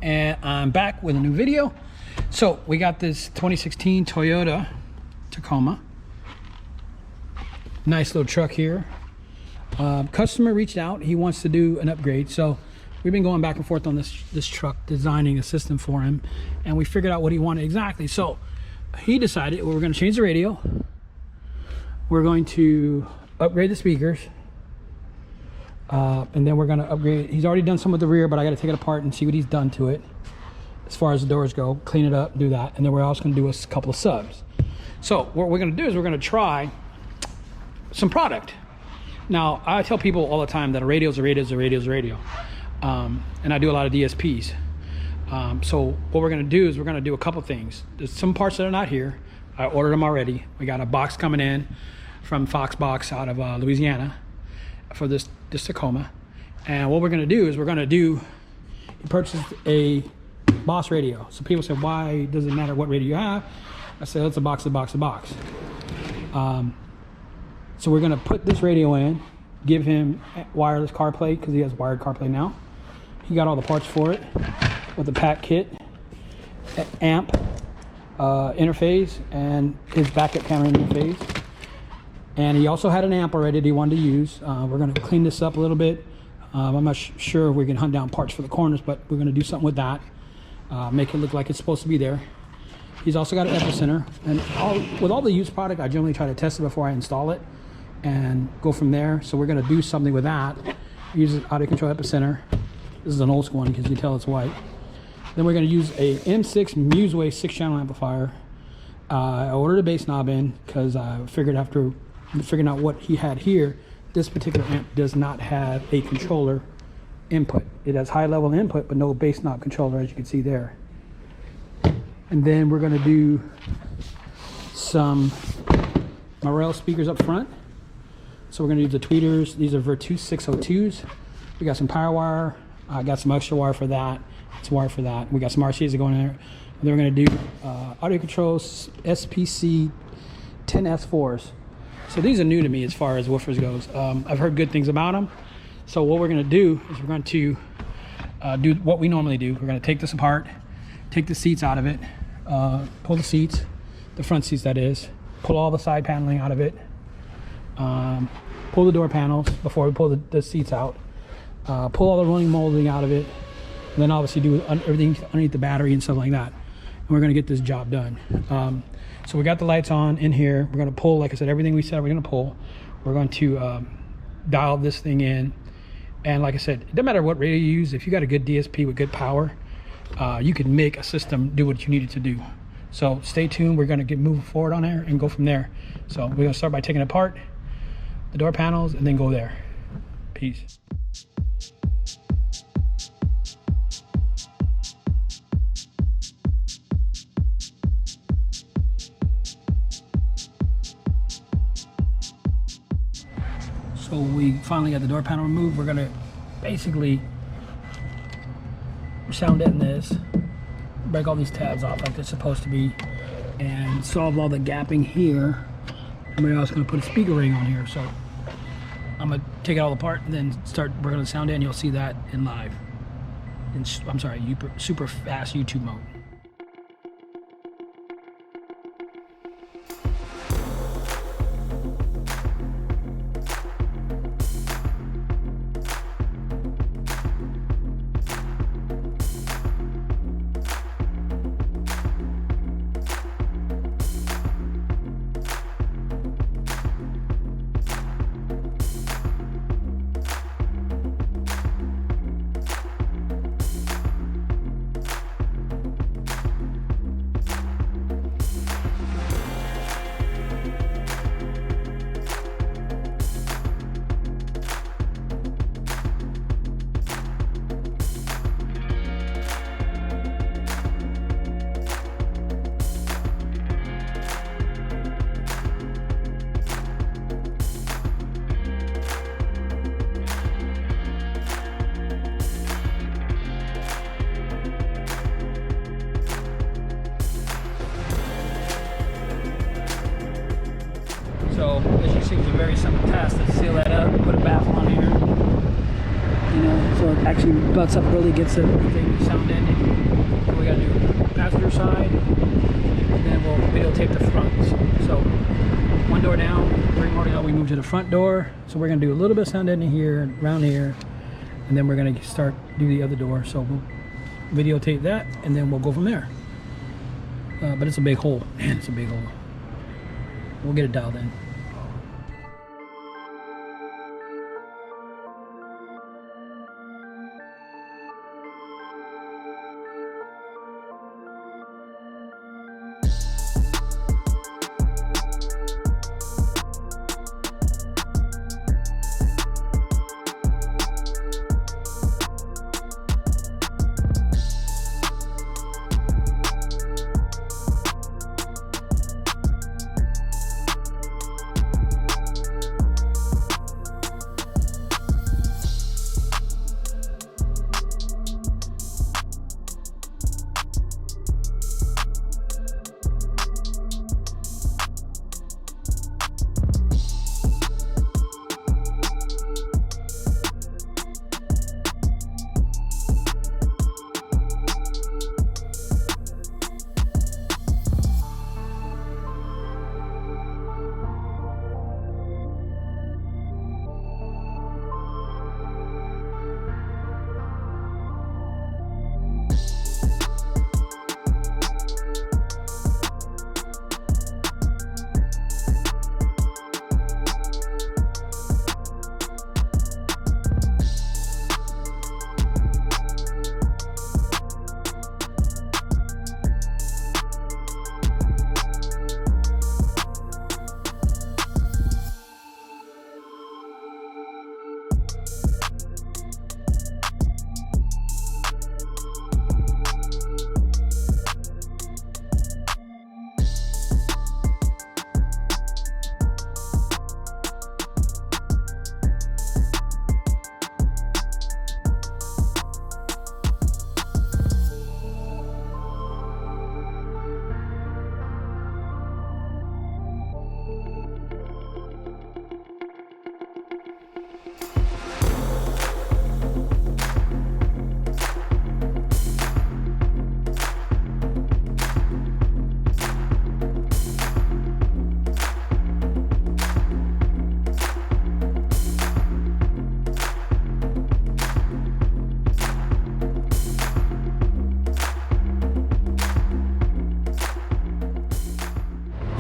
And I'm back with a new video. So we got this 2016 Toyota Tacoma. Nice little truck here. Customer reached out, he wants to do an upgrade. So we've been going back and forth on this truck, designing a system for him, and we figured out what he wanted exactly. So he decided we're going to change the radio, we're going to upgrade the speakers, and then we're going to upgrade. He's already done some with the rear, but I got to take it apart and see what he's done to it as far as the doors go, clean it up, do that, and then we're also going to do a couple of subs. So what we're going to do is we're going to try some product. Now, I tell people all the time that a radio is a radio is a radio is a radio. And I do a lot of DSPs. So what we're going to do is we're going to do a couple things. There's some parts that are not here. I ordered them already. We got a box coming in from Fox Box out of Louisiana for this Tacoma. And what we're going to do is we're going to do, he purchased a Boss radio. So people say, why does it matter what radio you have? I say, it's a box, a box, a box. So we're going to put this radio in, give him wireless CarPlay because he has wired CarPlay now. He got all the parts for it with the pack kit, amp, interface, and his backup camera interface. And he also had an amp already that he wanted to use. We're going to clean this up a little bit. I'm not sure if we can hunt down parts for the corners, but we're going to do something with that. Make it look like it's supposed to be there. He's also got an epicenter. And with all the used product, I generally try to test it before I install it and go from there. So we're going to do something with that. Use an audio control epicenter. This is an old school one because you tell it's white. Then we're going to use a M6 Musway 6-channel amplifier. I ordered a bass knob in because I figured after figuring out what he had here, this particular amp does not have a controller input. It has high level input but no bass knob controller, as you can see there. And then we're going to do some Morel speakers up front. So we're going to use the tweeters. These are Virtu 602s. We got some power wire. I got some extra wire for that. Some wire for that. We got some RCAs that go in there. And then we're going to do audio controls SPC 10S4s. So these are new to me as far as woofers goes. I've heard good things about them. So what we're going to do is we're going to do what we normally do. We're going to take this apart, take the seats out of it, pull the seats, the front seats that is, pull all the side paneling out of it, pull the door panels before we pull the seats out, pull all the running molding out of it, and then obviously do everything underneath the battery and stuff like that. And we're going to get this job done. So we got the lights on in here. We're going to pull, like I said, everything we said we're going to pull. We're going to dial this thing in. And like I said, it doesn't matter what radio you use. If you got a good DSP with good power, you can make a system do what you need it to do. So stay tuned. We're going to get moving forward on there and go from there. So we're going to start by taking apart the door panels and then go there. Peace. So we finally got the door panel removed. We're gonna basically sound in this, break all these tabs off like they're supposed to be, and solve all the gapping here. And we're also gonna put a speaker ring on here. So I'm gonna take it all apart and then start working on the sound in. You'll see that in live. I'm sorry, super fast YouTube mode. So as you see, it's a very simple task to seal that up, put a baffle on here, you know, So it actually butts up really, gets everything sound in. So we gotta do passenger side, and then we'll videotape the front. So one door down, 3 more to go. We move to the front door. So we're gonna do a little bit of sound editing here, around here, and then we're gonna do the other door. So we'll videotape that, and then we'll go from there. But it's a big hole, man, it's a big hole. We'll get it dialed in.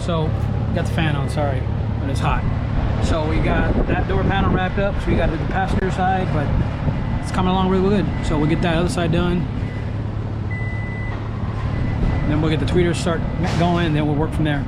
So got the fan on, sorry, but it's hot. So we got that door panel wrapped up, so we got the passenger side, but it's coming along really good. So we'll get that other side done. And then we'll get the tweeters start going, and then we'll work from there.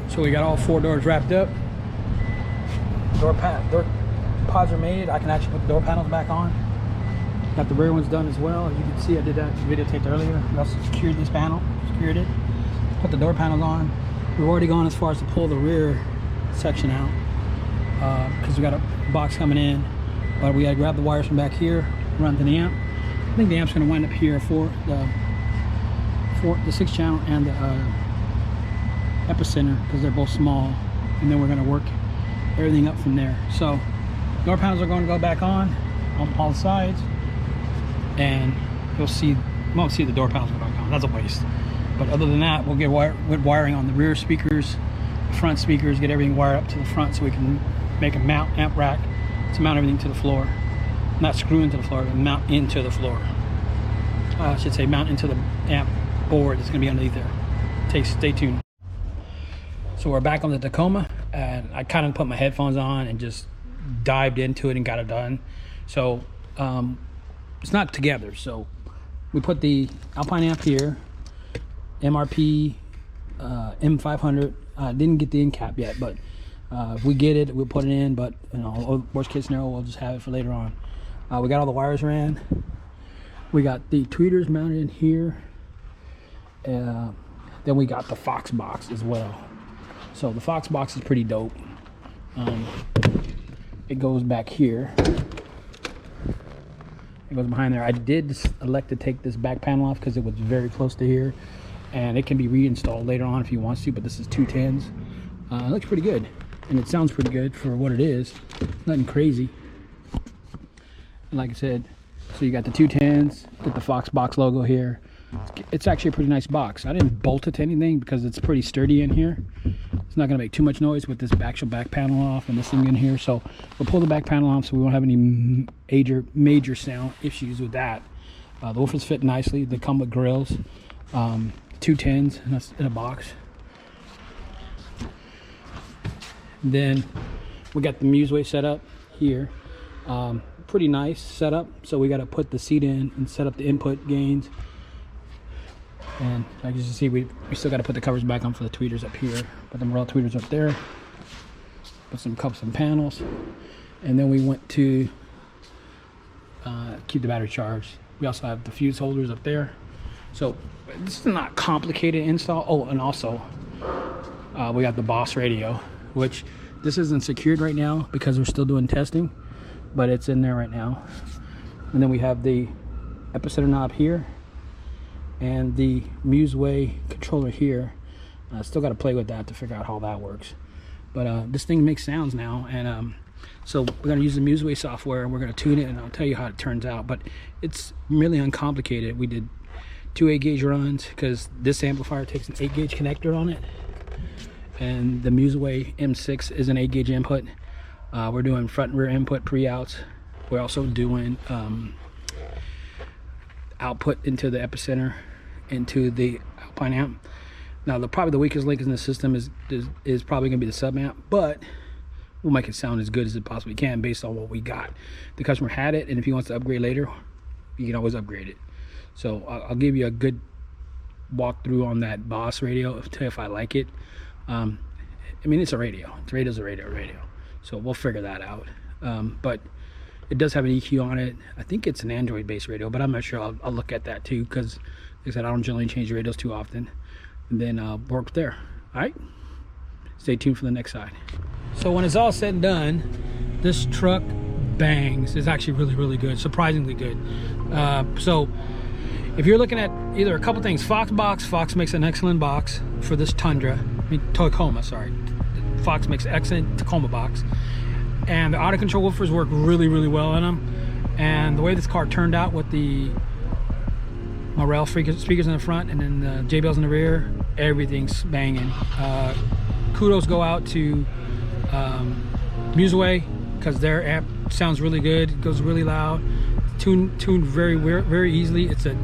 So we got all 4 doors wrapped up. Door pods are made. I can actually put the door panels back on. Got the rear ones done as well. As you can see, I did that videotaped earlier. We also secured this panel, secured it. Put the door panels on. We've already gone as far as to pull the rear section out because we got a box coming in. But we got to grab the wires from back here, run to the amp. I think the amp's going to wind up here for the 6 channel and the Epicenter, because they're both small, and then we're going to work everything up from there. So door panels are going to go back on all sides, and you'll see, you won't see the door panels go back on. That's a waste. But other than that, we'll get wiring on the rear speakers, front speakers, get everything wired up to the front so we can make a amp rack to mount everything to the floor. Not screw into the floor, but mount into the floor. I should say mount into the amp board that's going to be underneath there. Stay tuned. So we're back on the Tacoma, and I kind of put my headphones on and just dived into it and got it done. So it's not together. So we put the Alpine amp here, MRP M500. Didn't get the end cap yet, but if we get it, we'll put it in. But you know, worst case scenario, we'll just have it for later on. We got all the wires ran. We got the tweeters mounted in here. Then we got the Fox box as well. So the Fox box is pretty dope. It goes back here. It goes behind there. I did elect to take this back panel off because it was very close to here, and it can be reinstalled later on if you want to, but this is 210s. It looks pretty good, and it sounds pretty good for what it is. Nothing crazy. And like I said, so you got the 210s, get the Fox box logo here. It's actually a pretty nice box. I didn't bolt it to anything because it's pretty sturdy in here. It's not going to make too much noise with this actual back panel off and this thing in here. So we'll pull the back panel off so we won't have any major sound issues with that. The woofers fit nicely. They come with grills. 210s, and that's in a box. Then we got the Musway setup here. Pretty nice setup. So we got to put the seat in and set up the input gains. And like you can see, we still got to put the covers back on for the tweeters up here. Put the Morel tweeters up there. Put some cups and panels. And then we went to keep the battery charged. We also have the fuse holders up there. So this is not complicated install. Oh, and also we got the Boss radio, which this isn't secured right now because we're still doing testing, but it's in there right now. And then we have the epicenter knob here and the Musway controller here. I still got to play with that to figure out how that works, but this thing makes sounds now. And so we're going to use the Musway software, and we're going to tune it, and I'll tell you how it turns out. But it's really uncomplicated. We did 2 8-gauge runs because this amplifier takes an 8-gauge connector on it, and the Musway M6 is an 8-gauge input. We're doing front and rear input pre-outs. We're also doing output into the epicenter, into the Alpine amp. Now probably the weakest link in the system is probably going to be the sub amp, but we'll make it sound as good as it possibly can based on what we got. The customer had it, and if he wants to upgrade later, you can always upgrade it. So I'll give you a good walkthrough on that Boss radio, tell you if I like it. I mean, it's a radio. Radio's a radio. So we'll figure that out. But it does have an EQ on it. I think it's an Android-based radio, but I'm not sure. I'll look at that too, because like I said, I don't generally change radios too often. And then work there. All right? Stay tuned for the next side. So when it's all said and done, this truck bangs. It's actually really, really good. Surprisingly good. So if you're looking at either a couple things, Fox makes an excellent box for this Tundra. Tacoma, sorry. Fox makes excellent Tacoma box. And the auto control woofers work really, really well in them. And the way this car turned out with the Morel speakers in the front and then the JBLs in the rear, everything's banging. Kudos go out to Musway, because their amp sounds really good. It goes really loud, tuned very, very easily. It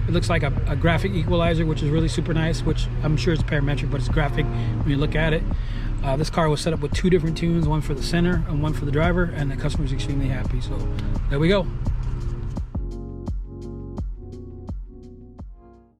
looks like a graphic equalizer, which is really super nice, which I'm sure it's parametric, but it's graphic when you look at it. This car was set up with 2 different tunes, one for the center and one for the driver, and the customer was extremely happy. So there we go.